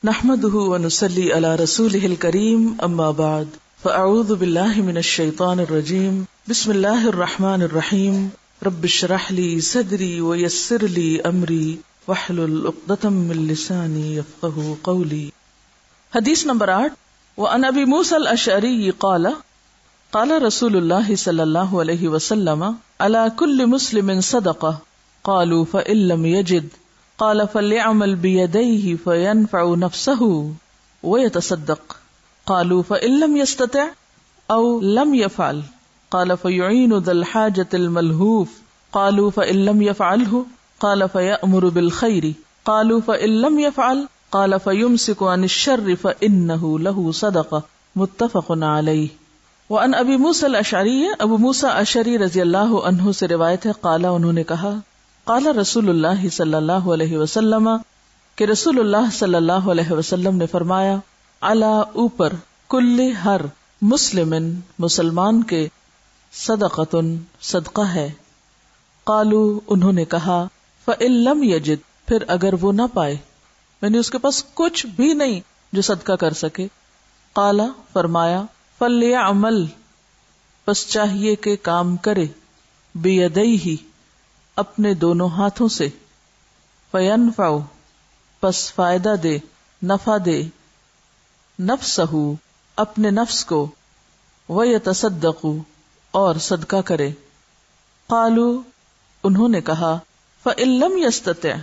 نحمده ونصلي على رسوله الكريم اما بعد فاعوذ بالله من الشيطان الرجيم بسم الله الرحمن الرحيم رب اشرح لي صدري ويسر لي امري واحلل عقدة من لساني يفقهوا قولي. حدیث نمبر 8. وعن ابی موسیٰ الاشعری قال قال رسول اللہ صلی اللہ علیہ وسلم على كل مسلم صدقہ قالوا فإن لم يجد قال فليعمل بيديه فينفع نفسه ويتصدق قالوا فإن لم يستطع أو لم يفعل قال فيعين ذا الحاجة الملهوف قالوا فإن لم يفعله قال فيأمر بالخير قالوا فإن لم يفعل قال فيمسك عن الشر فإنه له صدقة متفق عليه. وعن ابی موسیٰ الاشعری ابو موسیٰ اشعری رضی اللہ عنہ سے روایت ہے قال انہوں نے کہا قال رسول اللہ صلی اللہ علیہ وسلم کہ رسول اللہ صلی اللہ علیہ وسلم نے فرمایا علی اوپر کل ہر مسلمن مسلمان کے صدقۃ صدقہ ہے. قالو انہوں نے کہا فإن لم یجد پھر اگر وہ نہ پائے یعنی اس کے پاس کچھ بھی نہیں جو صدقہ کر سکے. قال فرمایا فلیعمل پس چاہیے کہ کام کرے بیدیہ اپنے دونوں ہاتھوں سے فینفع پس فائدہ دے نفع دے نفسہ اپنے نفس کو ویتصدق اور صدقہ کرے. قالو انہوں نے کہا فإن لم یستطع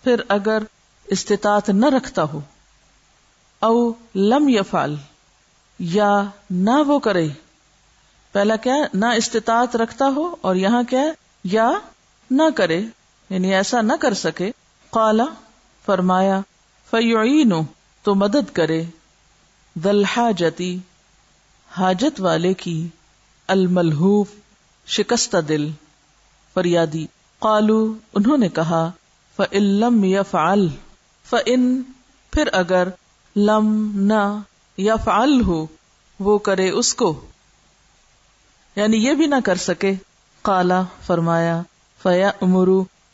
پھر اگر استطاعت نہ رکھتا ہو او لم یفعل یا نہ وہ کرے. پہلا کیا ہے نہ استطاعت رکھتا ہو اور یہاں کیا ہے یا نہ کرے یعنی ایسا نہ کر سکے. قال فرمایا فیعین تو مدد کرے ذی الحاجتی حاجت والے کی الملہوف شکستہ دل فریادی. قالو انہوں نے کہا فإن لم یفعل فإن پھر اگر لم نہ یفعل ہو وہ کرے اس کو یعنی یہ بھی نہ کر سکے. قالا فرمایا فیأمر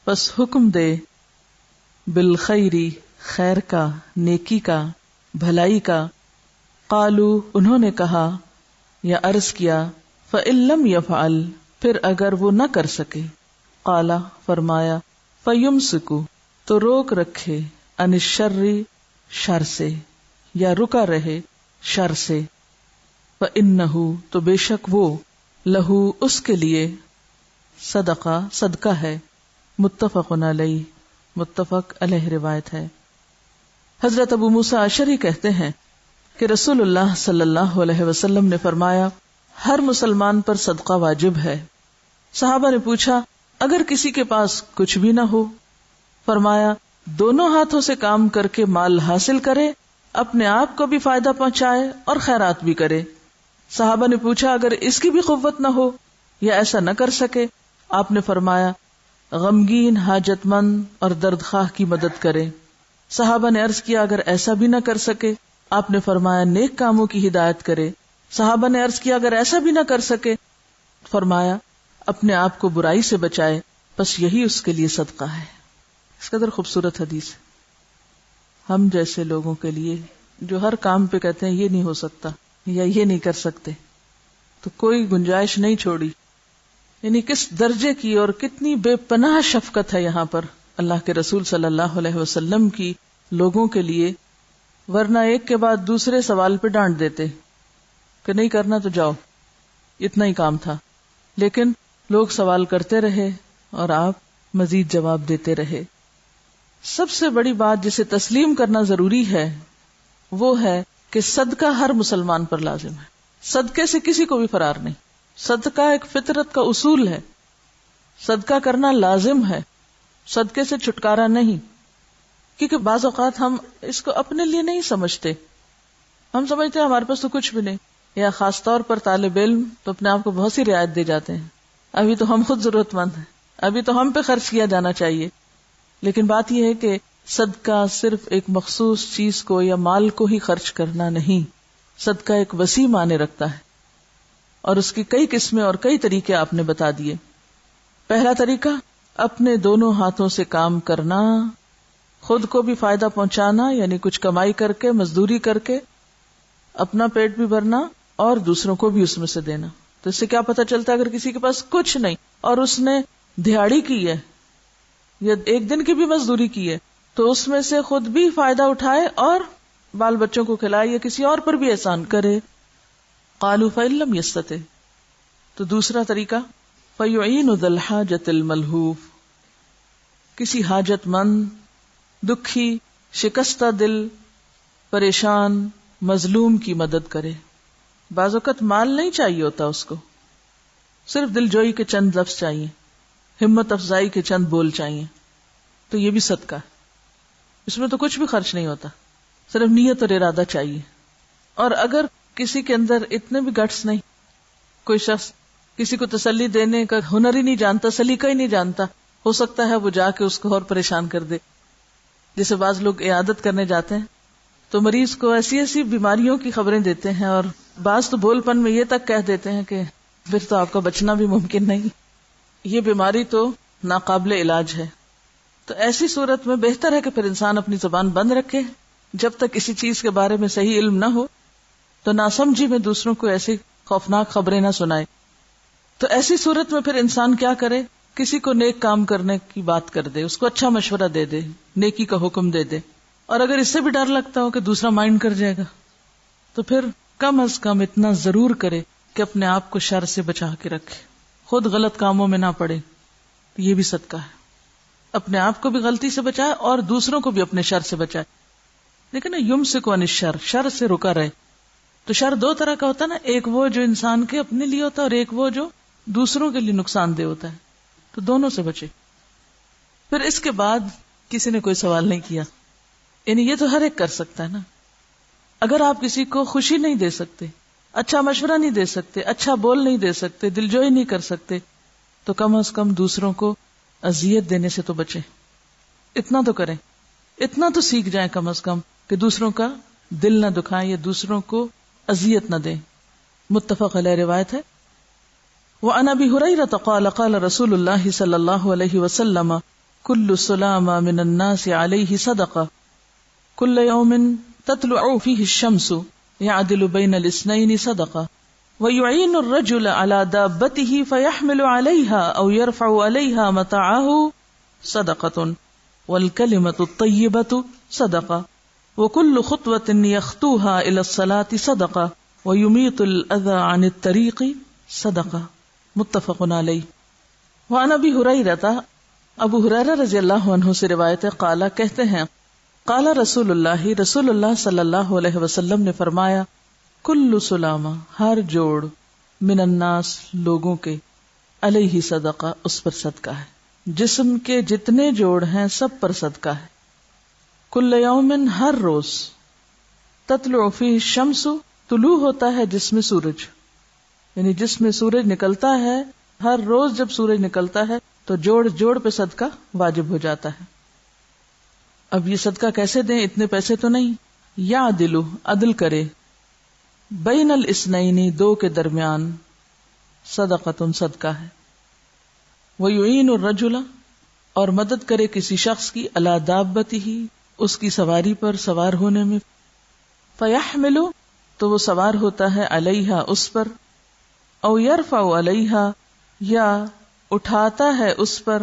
پس حکم دے بالخیری خیر کا نیکی کا بھلائی کا. قالو انہوں نے کہا یا عرض کیا فإن لم یفعل پھر اگر وہ نہ کر سکے. قالا فرمایا فیمسک تو روک رکھے عن الشر شر سے یا رکا رہے شر سے. فإنہ تو بے شک وہ لہو اس کے لیے صدقہ صدقہ ہے. متفق علیہ متفق علیہ روایت ہے. حضرت ابو موسیٰ اشعری کہتے ہیں کہ رسول اللہ صلی اللہ علیہ وسلم نے فرمایا ہر مسلمان پر صدقہ واجب ہے. صحابہ نے پوچھا اگر کسی کے پاس کچھ بھی نہ ہو؟ فرمایا دونوں ہاتھوں سے کام کر کے مال حاصل کرے اپنے آپ کو بھی فائدہ پہنچائے اور خیرات بھی کرے. صحابہ نے پوچھا اگر اس کی بھی قوت نہ ہو یا ایسا نہ کر سکے؟ آپ نے فرمایا غمگین حاجت مند اور درد خواہ کی مدد کرے. صحابہ نے عرض کیا اگر ایسا بھی نہ کر سکے؟ آپ نے فرمایا نیک کاموں کی ہدایت کرے. صحابہ نے عرض کیا اگر ایسا بھی نہ کر سکے؟ فرمایا اپنے آپ کو برائی سے بچائے بس یہی اس کے لیے صدقہ ہے. اس قدر خوبصورت حدیث ہے ہم جیسے لوگوں کے لیے جو ہر کام پہ کہتے ہیں یہ نہیں ہو سکتا یا یہ نہیں کر سکتے تو کوئی گنجائش نہیں چھوڑی. یعنی کس درجے کی اور کتنی بے پناہ شفقت ہے یہاں پر اللہ کے رسول صلی اللہ علیہ وسلم کی لوگوں کے لیے. ورنہ ایک کے بعد دوسرے سوال پہ ڈانٹ دیتے کہ نہیں کرنا تو جاؤ اتنا ہی کام تھا. لیکن لوگ سوال کرتے رہے اور آپ مزید جواب دیتے رہے. سب سے بڑی بات جسے تسلیم کرنا ضروری ہے وہ ہے کہ صدقہ ہر مسلمان پر لازم ہے. صدقے سے کسی کو بھی فرار نہیں. صدقہ ایک فطرت کا اصول ہے. صدقہ کرنا لازم ہے. صدقے سے چھٹکارا نہیں. کیونکہ بعض اوقات ہم اس کو اپنے لیے نہیں سمجھتے. ہم سمجھتے ہیں ہمارے پاس تو کچھ بھی نہیں. یا خاص طور پر طالب علم تو اپنے آپ کو بہت سی رعایت دے جاتے ہیں. ابھی تو ہم خود ضرورت مند ہیں, ابھی تو ہم پہ خرچ کیا جانا چاہیے. لیکن بات یہ ہے کہ صدقہ صرف ایک مخصوص چیز کو یا مال کو ہی خرچ کرنا نہیں. صدقہ ایک وسیع معنی رکھتا ہے اور اس کی کئی قسمیں اور کئی طریقے آپ نے بتا دیے. پہلا طریقہ اپنے دونوں ہاتھوں سے کام کرنا خود کو بھی فائدہ پہنچانا، یعنی کچھ کمائی کر کے، مزدوری کر کے اپنا پیٹ بھی بھرنا اور دوسروں کو بھی اس میں سے دینا. تو اس سے کیا پتہ چلتا ہے اگر کسی کے پاس کچھ نہیں اور اس نے دہاڑی کی ہے یا ایک دن کی بھی مزدوری کی ہے تو اس میں سے خود بھی فائدہ اٹھائے اور بال بچوں کو کھلائے یا کسی اور پر بھی احسان کرے. قالوا فإن لم يستطع، تو دوسرا طریقہ فَيُعِينُ ذَا الْحَاجَةِ الْمَلْهُوفِ، کسی حاجت مند، دکھی، شکستہ دل، پریشان، مظلوم کی مدد کرے. بعض اوقات مال نہیں چاہیے ہوتا اس کو، صرف دل جوئی کے چند لفظ چاہیے، ہمت افزائی کے چند بول چاہیے، تو یہ بھی صدقہ ہے. اس میں تو کچھ بھی خرچ نہیں ہوتا، صرف نیت اور ارادہ چاہیے. اور اگر کسی کے اندر اتنے بھی گٹس نہیں، کوئی شخص کسی کو تسلی دینے کا ہنر ہی نہیں جانتا، سلیقہ ہی نہیں جانتا، ہو سکتا ہے وہ جا کے اس کو اور پریشان کر دے. جیسے بعض لوگ عیادت کرنے جاتے ہیں تو مریض کو ایسی ایسی بیماریوں کی خبریں دیتے ہیں اور بعض تو بول پن میں یہ تک کہہ دیتے ہیں کہ پھر تو آپ کا بچنا بھی ممکن نہیں، یہ بیماری تو ناقابل علاج ہے. تو ایسی صورت میں بہتر ہے کہ پھر انسان اپنی زبان بند رکھے جب تک کسی چیز کے بارے میں صحیح علم نہ ہو، تو ناسمجھی میں دوسروں کو ایسی خوفناک خبریں نہ سنائے. تو ایسی صورت میں پھر انسان کیا کرے؟ کسی کو نیک کام کرنے کی بات کر دے، اس کو اچھا مشورہ دے دے، نیکی کا حکم دے دے. اور اگر اس سے بھی ڈر لگتا ہو کہ دوسرا مائنڈ کر جائے گا تو پھر کم از کم اتنا ضرور کرے کہ اپنے آپ کو شر سے بچا کے رکھے، خود غلط کاموں میں نہ پڑے. یہ بھی صدقہ ہے، اپنے آپ کو بھی غلطی سے بچائے اور دوسروں کو بھی اپنے شر سے بچائے. لیکن یمسک عن الشر، شر سے رکا رہے. تو شر دو طرح کا ہوتا ہے نا، ایک وہ جو انسان کے اپنے لیے ہوتا ہے اور ایک وہ جو دوسروں کے لیے نقصان دہ ہوتا ہے. تو دونوں سے بچے. پھر اس کے بعد کسی نے کوئی سوال نہیں کیا، یعنی یہ تو ہر ایک کر سکتا ہے نا. اگر آپ کسی کو خوشی نہیں دے سکتے، اچھا مشورہ نہیں دے سکتے، اچھا بول نہیں دے سکتے، دلجوئی نہیں کر سکتے، تو کم از کم دوسروں کو اذیت دینے سے تو بچیں. اتنا تو کریں، اتنا تو سیکھ جائیں کم از کم کہ دوسروں کا دل نہ دکھائیں یا دوسروں کو اذیت نہ دیں. متفق علیہ روایت ہے. وعن ابی ہریرہ قال قال رسول اللہ صلی اللہ علیہ وسلم کل سلام من الناس علیہ صدقہ کل یوم تطلع فیہ الشمس یعدل بین الاثنین صدقہ ویعین الرجل على دابته فیحمل علیہا او یرفع علیہا متاعہ صدقۃ والکلمۃ الطیبۃ صدقہ وکل خطوۃ یخطوها الى الصلاۃ صدقہ ویمیت الاذى عن الطریق صدقہ. متفق علیہ. وعن ابی ہریرہ، ابو ہریرہ رضی اللہ عنہ سے روایت ہے، قال کہتے ہیں قال رسول اللہ، رسول اللہ صلی اللہ علیہ وسلم نے فرمایا کل سلامہ، ہر جوڑ، من الناس، لوگوں کے، علیہ صدقہ، اس پر صدقہ ہے. جسم کے جتنے جوڑ ہیں سب پر صدقہ ہے. کل یوم، ہر روز، تطلع فیہ الشمس، طلوع ہوتا ہے جس میں سورج، یعنی جس میں سورج نکلتا ہے، ہر روز جب سورج نکلتا ہے تو جوڑ جوڑ پہ صدقہ واجب ہو جاتا ہے. اب یہ صدقہ کیسے دیں؟ اتنے پیسے تو نہیں. یعدل، عدل کرے، بین الاثنین، دو کے درمیان، صدقۃ، صدقہ ہے. ویعین الرجل، اور مدد کرے کسی شخص کی، علی دابتہ، اس کی سواری پر، سوار ہونے میں. فیحمل، تو وہ سوار ہوتا ہے، علیہا، اس پر، او یرفع علیہا، یا اٹھاتا ہے اس پر،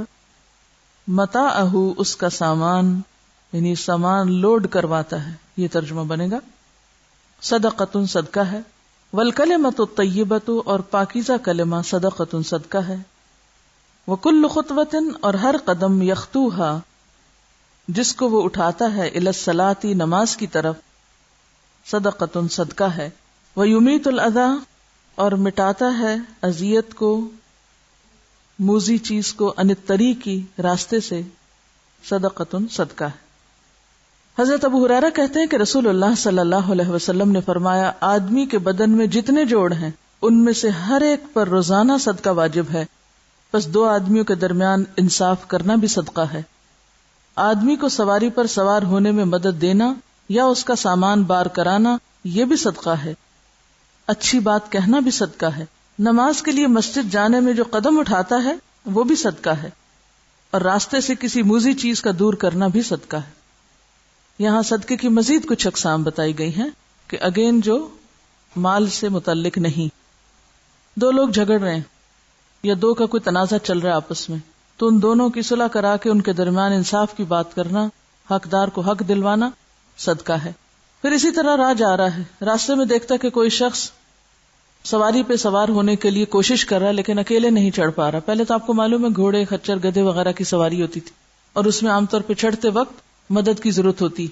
متاعہ، اس کا سامان، یعنی سامان لوڈ کرواتا ہے، یہ ترجمہ بنے گا. صدقۃ، صدقہ ہے. والکلمۃ الطیبۃ، اور پاکیزہ کلمہ، صدقۃ، صدقہ ہے. وکل خطوۃ، اور ہر قدم، یخطوہا، جس کو وہ اٹھاتا ہے، الی الصلاۃ، نماز کی طرف، صدقۃ، صدقہ ہے. ویمیت الاذی، اور مٹاتا ہے اذیت کو، موذی چیز کو، عن الطریق، راستے سے، صدقۃ، صدقہ ہے. حضرت ابو ہریرہ کہتے ہیں کہ رسول اللہ صلی اللہ علیہ وسلم نے فرمایا آدمی کے بدن میں جتنے جوڑ ہیں ان میں سے ہر ایک پر روزانہ صدقہ واجب ہے، بس دو آدمیوں کے درمیان انصاف کرنا بھی صدقہ ہے. آدمی کو سواری پر سوار ہونے میں مدد دینا یا اس کا سامان بار کرانا، یہ بھی صدقہ ہے. اچھی بات کہنا بھی صدقہ ہے. نماز کے لیے مسجد جانے میں جو قدم اٹھاتا ہے وہ بھی صدقہ ہے، اور راستے سے کسی موذی چیز کا دور کرنا بھی صدقہ ہے. یہاں صدقے کی مزید کچھ اقسام بتائی گئی ہیں کہ اگین جو مال سے متعلق نہیں. دو لوگ جھگڑ رہے ہیں یا دو کا کوئی تنازع چل رہا ہے آپس میں، تو ان دونوں کی صلح کرا کے ان کے درمیان انصاف کی بات کرنا، حقدار کو حق دلوانا صدقہ ہے. پھر اسی طرح راہ جا رہا ہے، راستے میں دیکھتا کہ کوئی شخص سواری پہ سوار ہونے کے لیے کوشش کر رہا ہے لیکن اکیلے نہیں چڑھ پا رہا. پہلے تو آپ کو معلوم ہے گھوڑے، خچر، گدھے وغیرہ کی سواری ہوتی تھی اور اس میں عام طور پہ چڑھتے وقت مدد کی ضرورت ہوتی.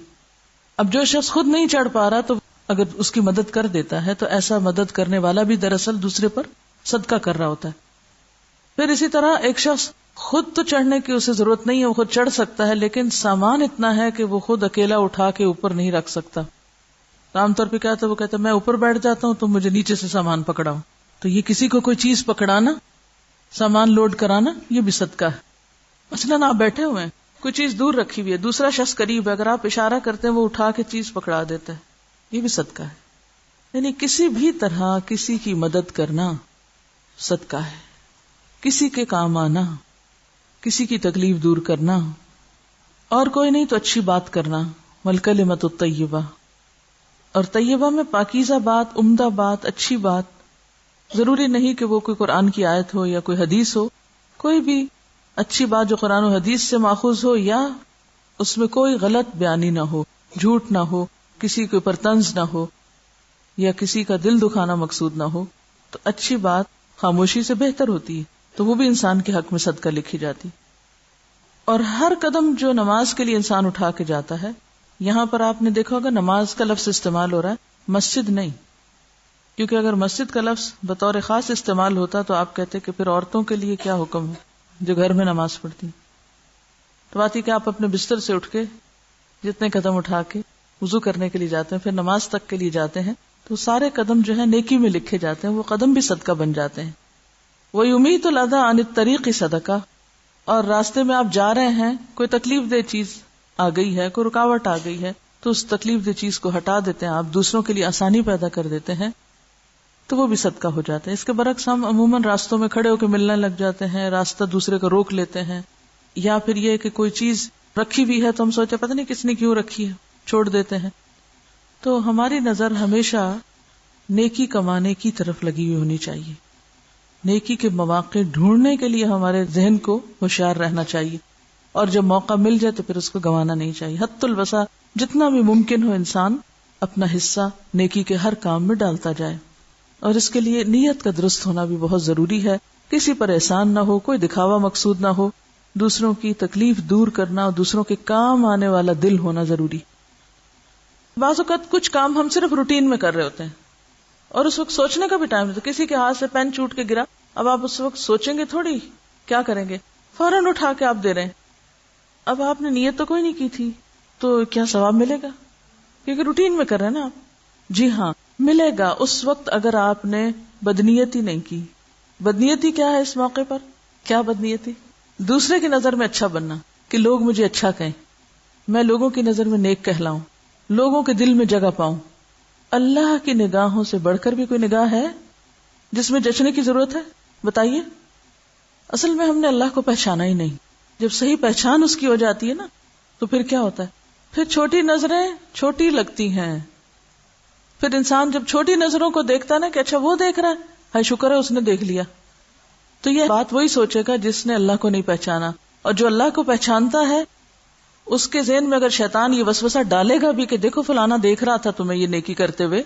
اب جو شخص خود نہیں چڑھ پا رہا تو اگر اس کی مدد کر دیتا ہے تو ایسا مدد کرنے والا بھی دراصل دوسرے پر صدقہ کر رہا ہوتا ہے. پھر اسی طرح ایک شخص خود تو چڑھنے کی اسے ضرورت نہیں ہے، وہ خود چڑھ سکتا ہے لیکن سامان اتنا ہے کہ وہ خود اکیلا اٹھا کے اوپر نہیں رکھ سکتا. عام طور پہ کیا تھا، وہ کہتا ہے میں اوپر بیٹھ جاتا ہوں تو مجھے نیچے سے سامان پکڑاؤ. تو یہ کسی کو کوئی چیز پکڑانا، سامان لوڈ کرانا، یہ بھی صدقہ ہے. مثلاً آپ بیٹھے ہوئے ہیں، کوئی چیز دور رکھی ہوئی ہے، دوسرا شخص قریب ہے، اگر آپ اشارہ کرتے ہیں وہ اٹھا کے چیز پکڑا دیتا ہے، یہ بھی صدقہ ہے. یعنی کسی بھی طرح کسی کی مدد کرنا صدقہ ہے. کسی کے کام آنا، کسی کی تکلیف دور کرنا، اور کوئی نہیں تو اچھی بات کرنا. والکلمۃ الطیبہ، اور طیبہ میں پاکیزہ بات، عمدہ بات، اچھی بات. ضروری نہیں کہ وہ کوئی قرآن کی آیت ہو یا کوئی حدیث ہو، کوئی بھی اچھی بات جو قرآن و حدیث سے ماخوذ ہو یا اس میں کوئی غلط بیانی نہ ہو، جھوٹ نہ ہو، کسی کے اوپر طنز نہ ہو یا کسی کا دل دکھانا مقصود نہ ہو، تو اچھی بات خاموشی سے بہتر ہوتی ہے، تو وہ بھی انسان کے حق میں صدقہ لکھی جاتی. اور ہر قدم جو نماز کے لیے انسان اٹھا کے جاتا ہے، یہاں پر آپ نے دیکھا ہوگا نماز کا لفظ استعمال ہو رہا ہے، مسجد نہیں. کیونکہ اگر مسجد کا لفظ بطور خاص استعمال ہوتا تو آپ کہتے کہ پھر عورتوں کے لیے کیا حکم ہے جو گھر میں نماز پڑھتی. تو بات یہ کہ آپ اپنے بستر سے اٹھ کے جتنے قدم اٹھا کے وضو کرنے کے لیے جاتے ہیں، پھر نماز تک کے لیے جاتے ہیں، تو سارے قدم جو ہے نیکی میں لکھے جاتے ہیں، وہ قدم بھی صدقہ بن جاتے ہیں. وَيُمِيتُ الْأَذَى عَنِ الطَّرِيقِ صَدَقَةٌ، اور راستے میں آپ جا رہے ہیں، کوئی تکلیف دہ چیز آ گئی ہے، کوئی رکاوٹ آ گئی ہے، تو اس تکلیف دہ چیز کو ہٹا دیتے ہیں آپ، دوسروں کے لیے آسانی پیدا کر دیتے ہیں، تو وہ بھی صدقہ ہو جاتا ہے. اس کے برعکس ہم عموماً راستوں میں کھڑے ہو کے ملنے لگ جاتے ہیں، راستہ دوسرے کو روک لیتے ہیں، یا پھر یہ کہ کوئی چیز رکھی ہوئی ہے تو ہم سوچتے پتہ نہیں کس نے کیوں رکھی ہے، چھوڑ دیتے ہیں. تو ہماری نظر ہمیشہ نیکی کمانے کی طرف لگی ہوئی ہونی چاہیے. نیکی کے مواقع ڈھونڈنے کے لیے ہمارے ذہن کو ہوشیار رہنا چاہیے، اور جب موقع مل جائے تو پھر اس کو گنوانا نہیں چاہیے. حد الوسع جتنا بھی ممکن ہو انسان اپنا حصہ نیکی کے ہر کام میں ڈالتا جائے. اور اس کے لیے نیت کا درست ہونا بھی بہت ضروری ہے. کسی پر احسان نہ ہو، کوئی دکھاوا مقصود نہ ہو، دوسروں کی تکلیف دور کرنا اور دوسروں کے کام آنے والا دل ہونا ضروری. بعض اوقات کچھ کام ہم صرف روٹین میں کر رہے ہوتے ہیں اور اس وقت سوچنے کا بھی ٹائم نہیں. کسی کے ہاتھ سے پین چھوٹ کے گرا، اب آپ اس وقت سوچیں گے تھوڑی کیا کریں گے، فوراً اٹھا کے آپ دے رہے ہیں. اب آپ نے نیت تو کوئی نہیں کی تھی، تو کیا ثواب ملے گا؟ کیونکہ روٹین میں کر رہے ہیں نا آپ. جی ہاں ملے گا اس وقت اگر آپ نے بدنیتی نہیں کی. بدنیتی کیا ہے اس موقع پر؟ کیا بدنیتی؟ دوسرے کی نظر میں اچھا بننا، کہ لوگ مجھے اچھا کہیں، میں لوگوں کی نظر میں نیک کہلاؤں، لوگوں کے دل میں جگہ پاؤں. اللہ کی نگاہوں سے بڑھ کر بھی کوئی نگاہ ہے جس میں جچنے کی ضرورت ہے؟ بتائیے. اصل میں ہم نے اللہ کو پہچانا ہی نہیں. جب صحیح پہچان اس کی ہو جاتی ہے نا تو پھر کیا ہوتا ہے، پھر چھوٹی نظریں چھوٹی لگتی ہیں. پھر انسان جب چھوٹی نظروں کو دیکھتا ہے نا کہ اچھا وہ دیکھ رہا ہے، شکر ہے اس نے دیکھ لیا، تو یہ بات وہی سوچے گا جس نے اللہ کو نہیں پہچانا. اور جو اللہ کو پہچانتا ہے اس کے ذہن میں اگر شیطان یہ وسوسہ ڈالے گا بھی کہ دیکھو فلانا دیکھ رہا تھا تمہیں یہ نیکی کرتے ہوئے،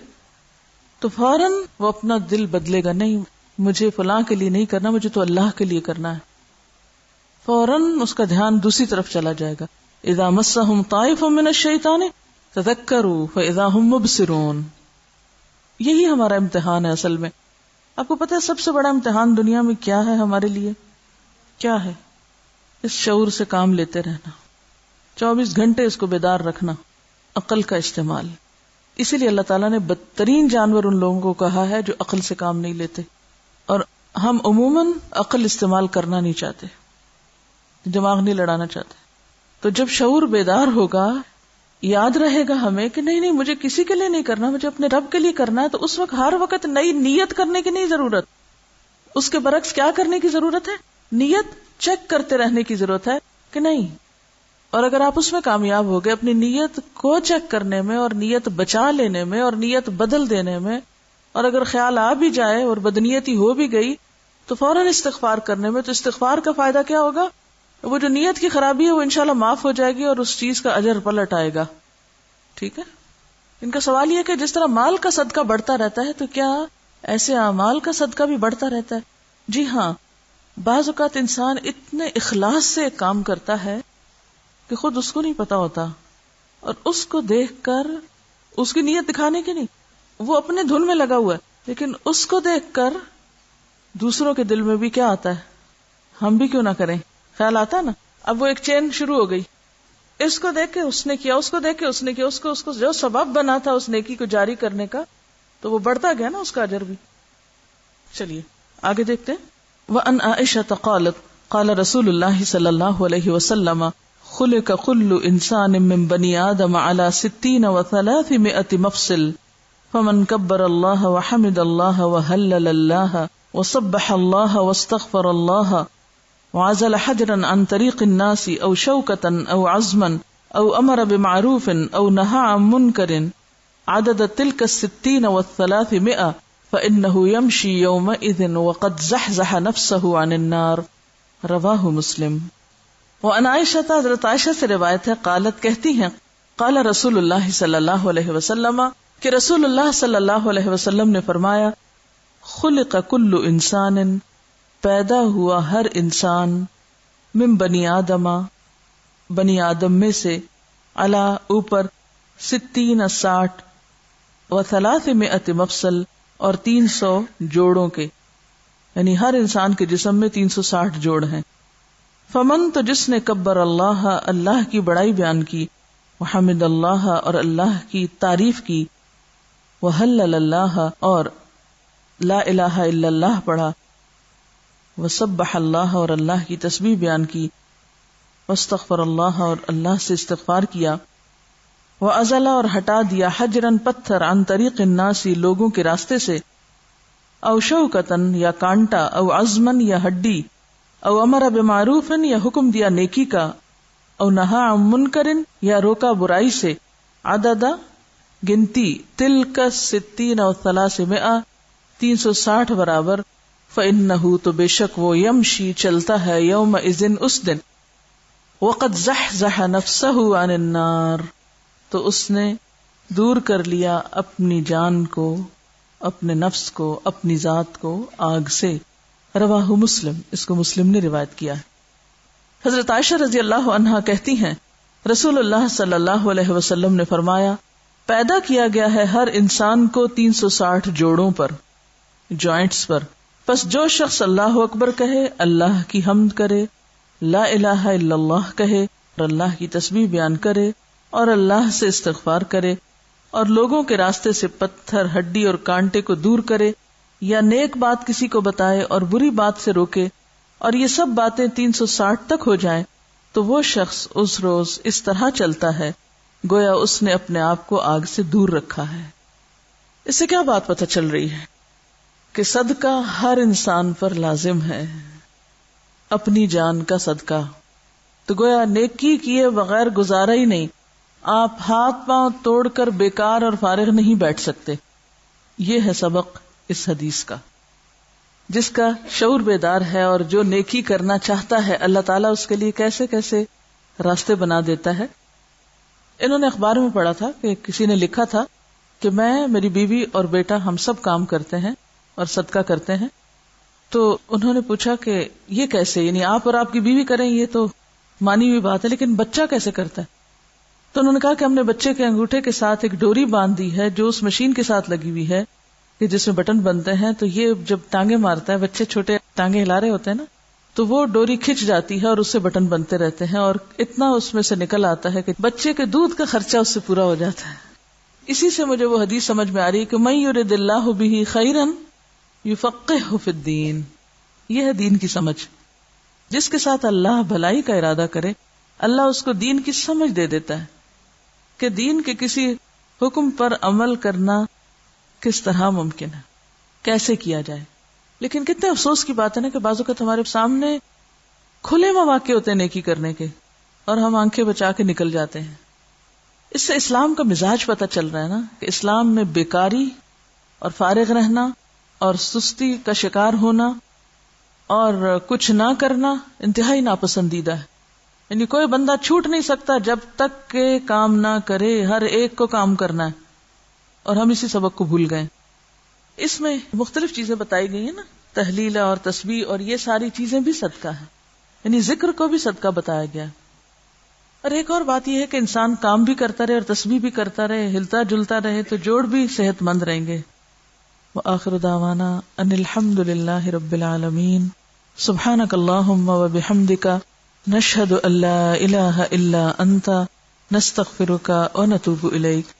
تو فوراً وہ اپنا دل بدلے گا، نہیں مجھے فلاں کے لیے نہیں کرنا، مجھے تو اللہ کے لیے کرنا ہے. فوراً اس کا دھیان دوسری طرف چلا جائے گا. اذا مسهم طائف من الشیطان تذکروا فاذا هم مبصرون. یہی ہمارا امتحان ہے اصل میں. آپ کو پتہ ہے سب سے بڑا امتحان دنیا میں کیا ہے ہمارے لیے؟ کیا ہے؟ اس شعور سے کام لیتے رہنا، 24 گھنٹے اس کو بیدار رکھنا، عقل کا استعمال. اسی لیے اللہ تعالیٰ نے بدترین جانور ان لوگوں کو کہا ہے جو عقل سے کام نہیں لیتے. اور ہم عموماً عقل استعمال کرنا نہیں چاہتے، دماغ نہیں لڑانا چاہتے. تو جب شعور بیدار ہوگا، یاد رہے گا ہمیں کہ نہیں مجھے کسی کے لیے نہیں کرنا، مجھے اپنے رب کے لیے کرنا ہے، تو اس وقت ہر وقت نئی نیت کرنے کی نہیں ضرورت. اس کے برعکس کیا کرنے کی ضرورت ہے؟ نیت چیک کرتے رہنے کی ضرورت ہے کہ نہیں اور اگر آپ اس میں کامیاب ہو گئے اپنی نیت کو چیک کرنے میں اور نیت بچا لینے میں اور نیت بدل دینے میں، اور اگر خیال آ بھی جائے اور بدنیتی ہو بھی گئی تو فوراً استغفار کرنے میں، تو استغفار کا فائدہ کیا ہوگا؟ وہ جو نیت کی خرابی ہے وہ انشاءاللہ معاف ہو جائے گی اور اس چیز کا اجر پلٹ آئے گا. ٹھیک ہے. ان کا سوال یہ کہ جس طرح مال کا صدقہ بڑھتا رہتا ہے تو کیا ایسے اعمال کا صدقہ بھی بڑھتا رہتا ہے؟ جی ہاں. بعض اوقات انسان اتنے اخلاص سے ایک کام کرتا ہے کہ خود اس کو نہیں پتا ہوتا، اور اس کو دیکھ کر اس کی نیت دکھانے کی نہیں، وہ اپنے دھن میں لگا ہوا ہے، لیکن اس کو دیکھ کر دوسروں کے دل میں بھی کیا آتا ہے، ہم بھی کیوں نہ کریں، خیال آتا ہے نا. اب وہ ایک چین شروع ہو گئی، اس کو دیکھ کے اس نے کیا، اس کو دیکھ کے اس نے کیا، اس کو جو سبب بنا تھا اس نیکی کو جاری کرنے کا، تو وہ بڑھتا گیا نا اس کا اجر بھی. چلیے آگے دیکھتے ہیں. وَأَنْ عَائِشَةَ قَالَتْ قَالَ رسول اللہ صلی اللہ علیہ وسلم خُلِقَ كُلُّ إِنسَانٍ مِّن بَنِي آدَمَ عَلَى 60 و300 مفصل فمن كبر الله وحمد الله وهلل الله وسبح الله واستغفر الله وعزل حجرا عن طريق الناس أو شوكة أو عزما أو أمر بمعروف أو نهى عن منكر عدد تلك 60 و300 فإنه يمشي يومئذ وقد زحزح نفسه عن النار. رواہ مسلم. وعن عائشہ، حضرت عائشہ سے روایت ہے، قالت کہتی ہیں، قال رسول اللہ صلی اللہ علیہ وسلم کہ رسول اللہ صلی اللہ علیہ وسلم نے فرمایا، خلق کل انسان پیدا ہوا ہر انسان، من بنی آدم بنی آدم میں سے، علا اوپر، 60 و 300 مفصل اور 300 جوڑوں کے، یعنی ہر انسان کے جسم میں 360 جوڑ ہیں. فمن تو جس نے کبر اللہ، اللہ کی بڑائی بیان کی، وحمد اللہ اور اللہ کی تعریف کی، وحلل اللہ اور لا الہ الا اللہ پڑھا، وسبح اللہ اور اللہ کی تسبیح بیان کی، واستغفر اللہ اور اللہ سے استغفار کیا، وازل اور ہٹا دیا، حجرن پتھر، عن طریق الناس لوگوں کے راستے سے، او شوکتن یا کانٹا، او عزمن یا ہڈی، او امر بمعروف یا حکم دیا نیکی کا، او نہا عن منکر یا روکا برائی سے، عدد گنتی، تلک 60 و 300 360 برابر، فإنہ تو بے شک وہ، یمشی چلتا ہے، یوم اذن اس دن، وقد زحزح نفسہ عن النار تو اس نے دور کر لیا اپنی جان کو، اپنے نفس کو، اپنی ذات کو آگ سے. رواہ مسلم، اس کو مسلم نے روایت کیا ہے. حضرت عائشہ رضی اللہ عنہا کہتی ہیں، رسول اللہ صلی اللہ علیہ وسلم نے فرمایا، پیدا کیا گیا ہے ہر انسان کو 360 جوڑوں پر، جوائنٹس پر. پس جو شخص اللہ اکبر کہے، اللہ کی حمد کرے، لا الہ الا اللہ کہے اور اللہ کی تسبیح بیان کرے اور اللہ سے استغفار کرے اور لوگوں کے راستے سے پتھر، ہڈی اور کانٹے کو دور کرے، یا نیک بات کسی کو بتائے اور بری بات سے روکے، اور یہ سب باتیں 360 تک ہو جائیں، تو وہ شخص اس روز اس طرح چلتا ہے گویا اس نے اپنے آپ کو آگ سے دور رکھا ہے. اس سے کیا بات پتہ چل رہی ہے؟ کہ صدقہ ہر انسان پر لازم ہے، اپنی جان کا صدقہ. تو گویا نیکی کیے بغیر گزارا ہی نہیں، آپ ہاتھ پاؤں توڑ کر بیکار اور فارغ نہیں بیٹھ سکتے. یہ ہے سبق اس حدیث کا. جس کا شعور بیدار ہے اور جو نیکی کرنا چاہتا ہے، اللہ تعالیٰ اس کے لیے کیسے کیسے راستے بنا دیتا ہے. انہوں نے اخبار میں پڑھا تھا کہ کسی نے لکھا تھا کہ میں، میری بیوی اور بیٹا، ہم سب کام کرتے ہیں اور صدقہ کرتے ہیں. تو انہوں نے پوچھا کہ یہ کیسے، یعنی آپ اور آپ کی بیوی کریں یہ تو مانی ہوئی بات ہے، لیکن بچہ کیسے کرتا ہے؟ تو انہوں نے کہا کہ ہم نے بچے کے انگوٹھے کے ساتھ ایک ڈوری باندھ دی ہے جو اس مشین کے ساتھ لگی ہوئی ہے کہ جس میں بٹن بنتے ہیں، تو یہ جب ٹانگیں مارتا ہے، بچے چھوٹے ٹانگیں ہلا رہے ہوتے ہیں نا، تو وہ ڈوری کھچ جاتی ہے اور اس سے بٹن بنتے رہتے ہیں، اور اتنا اس میں سے نکل آتا ہے کہ بچے کے دودھ کا خرچہ اس سے پورا ہو جاتا ہے. اسی سے مجھے وہ حدیث سمجھ میں آ رہی ہے کہ من یرد اللہ بہ خیرا یفقہہ فی الدین. یہ ہے دین کی سمجھ. جس کے ساتھ اللہ بھلائی کا ارادہ کرے، اللہ اس کو دین کی سمجھ دے دیتا ہے کہ دین کے کسی حکم پر عمل کرنا کس طرح ممکن ہے، کیسے کیا جائے. لیکن کتنے افسوس کی بات ہے نا کہ بعض اوقات ہمارے سامنے کھلے مواقع ہوتے ہیں نیکی کرنے کے، اور ہم آنکھیں بچا کے نکل جاتے ہیں. اس سے اسلام کا مزاج پتہ چل رہا ہے نا کہ اسلام میں بیکاری اور فارغ رہنا اور سستی کا شکار ہونا اور کچھ نہ کرنا انتہائی ناپسندیدہ ہے. یعنی کوئی بندہ چھوٹ نہیں سکتا جب تک کہ کام نہ کرے، ہر ایک کو کام کرنا ہے، اور ہم اسی سبق کو بھول گئے. اس میں مختلف چیزیں بتائی گئی ہیں نا، تحلیل اور تسبیح اور یہ ساری چیزیں بھی صدقہ ہیں، یعنی ذکر کو بھی صدقہ بتایا گیا. اور ایک اور بات یہ ہے کہ انسان کام بھی کرتا رہے اور تسبیح بھی کرتا رہے، ہلتا جلتا رہے تو جوڑ بھی صحت مند رہیں گے. وآخر دعوانا ان الحمد للہ رب العالمین. سبحانک اللہم وبحمدک نشہد ان لا الہ الا انت نستغفرک ونتوب الیک.